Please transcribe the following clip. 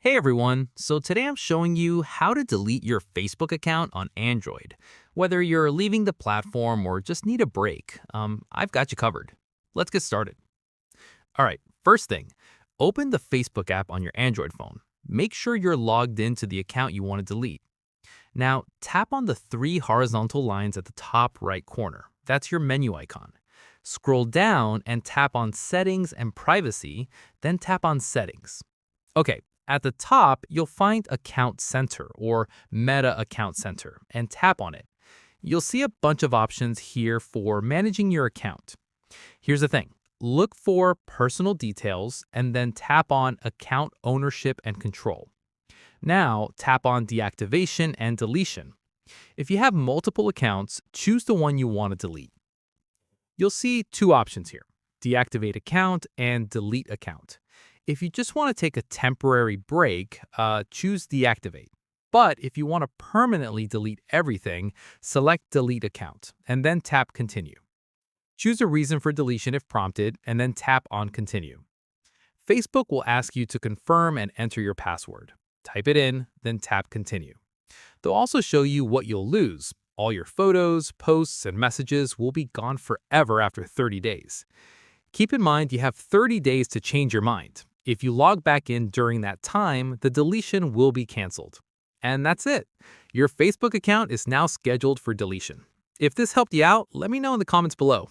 Hey everyone, so today I'm showing you how to delete your Facebook account on Android. Whether you're leaving the platform or just need a break, I've got you covered. Let's get started. All right, first thing, open the Facebook app on your Android phone. Make sure you're logged into the account you want to delete. Now, tap on the three horizontal lines at the top right corner. That's your menu icon. Scroll down and tap on Settings and Privacy, then tap on Settings. Okay, at the top, you'll find Account Center or Meta Account Center and tap on it. You'll see a bunch of options here for managing your account. Here's the thing. Look for Personal Details and then tap on Account Ownership and Control. Now, tap on Deactivation and Deletion. If you have multiple accounts, choose the one you want to delete. You'll see two options here, Deactivate Account and Delete Account. If you just want to take a temporary break, choose Deactivate. But if you want to permanently delete everything, select Delete Account and then tap Continue. Choose a reason for deletion if prompted and then tap on Continue. Facebook will ask you to confirm and enter your password. Type it in, then tap Continue. They'll also show you what you'll lose. All your photos, posts, and messages will be gone forever after 30 days. Keep in mind you have 30 days to change your mind. If you log back in during that time, the deletion will be canceled. And that's it. Your Facebook account is now scheduled for deletion. If this helped you out, let me know in the comments below.